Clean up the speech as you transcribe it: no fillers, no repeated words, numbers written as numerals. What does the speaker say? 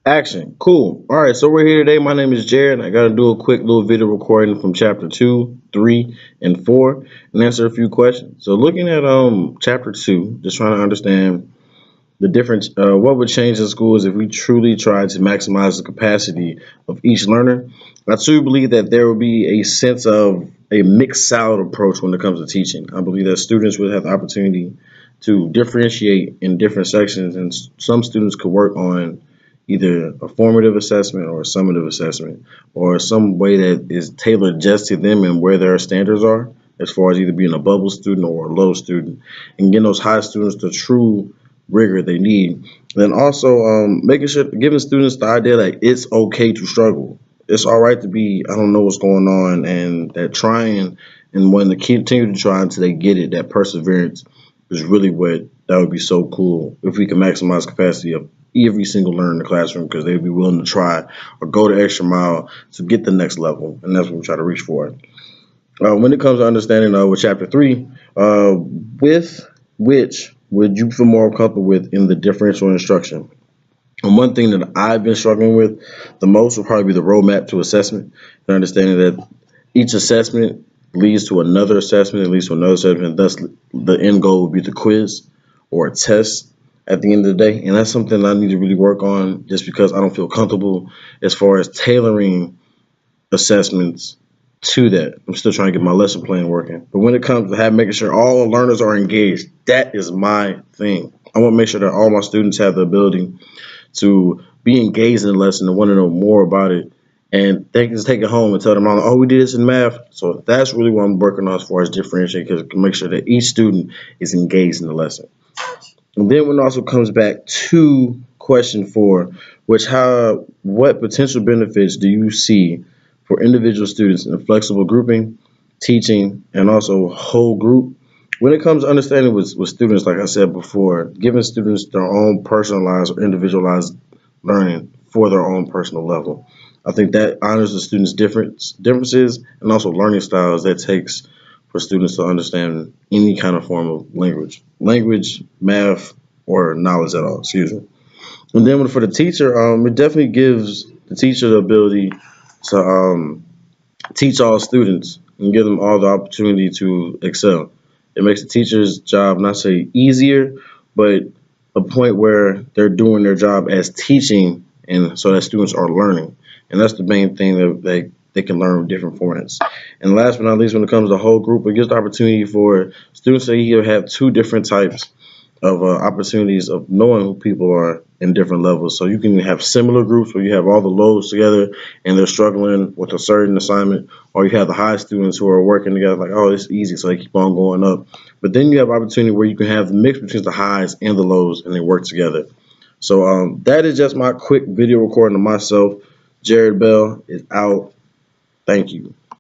Action. Cool. All right, so we're here today. My name is Jared. I got to do a quick little video recording from chapter 2, 3, and 4 and answer a few questions. So looking at chapter 2, just trying to understand the difference what would change in schools if we truly tried to maximize the capacity of each learner. I truly believe that there would be a sense of a mixed salad approach when it comes to teaching. I believe that students would have the opportunity to differentiate in different sections, and some students could work on either a formative assessment or a summative assessment or some way that is tailored just to them and where their standards are, as far as either being a bubble student or a low student, and getting those high students the true rigor they need. Then also making sure, giving students the idea that it's okay to struggle. It's all right to be, I don't know what's going on, and that trying and when they continue to try until they get it, that perseverance is really what that would be so cool if we can maximize capacity of every single learner in the classroom, because they'd be willing to try or go the extra mile to get the next level, and that's what we try to reach for. When it comes to understanding with chapter 3, with which would you feel more comfortable with in the differential instruction? And one thing that I've been struggling with the most will probably be the roadmap to assessment, and understanding that each assessment leads to another assessment, it leads to another assessment, and thus the end goal would be the quiz or a test at the end of the day. And that's something I need to really work on, just because I don't feel comfortable as far as tailoring assessments to that. I'm still trying to get my lesson plan working. But when it comes to making sure all learners are engaged, that is my thing. I want to make sure that all my students have the ability to be engaged in the lesson and want to know more about it. And they can just take it home and tell them, oh, we did this in math. So that's really what I'm working on as far as differentiating, because I can make sure that each student is engaged in the lesson. And then when it also comes back to question 4, which what potential benefits do you see for individual students in flexible grouping, teaching, and also whole group? When it comes to understanding with students, like I said before, giving students their own personalized or individualized learning for their own personal level. I think that honors the students' differences and also learning styles that takes for students to understand any kind of form of language, math, or knowledge at all. Excuse me. And then for the teacher, it definitely gives the teacher the ability to teach all students and give them all the opportunity to excel. It makes the teacher's job not say easier, but a point where they're doing their job as teaching, and so that students are learning. And that's the main thing that they can learn with different formats. And last but not least, when it comes to the whole group, it gives the opportunity for students to either have two different types of opportunities of knowing who people are in different levels. So you can have similar groups where you have all the lows together and they're struggling with a certain assignment, or you have the high students who are working together like, oh, it's easy, so they keep on going up. But then you have opportunity where you can have the mix between the highs and the lows, and they work together. So that is just my quick video recording of myself. Jared Bell is out. Thank you.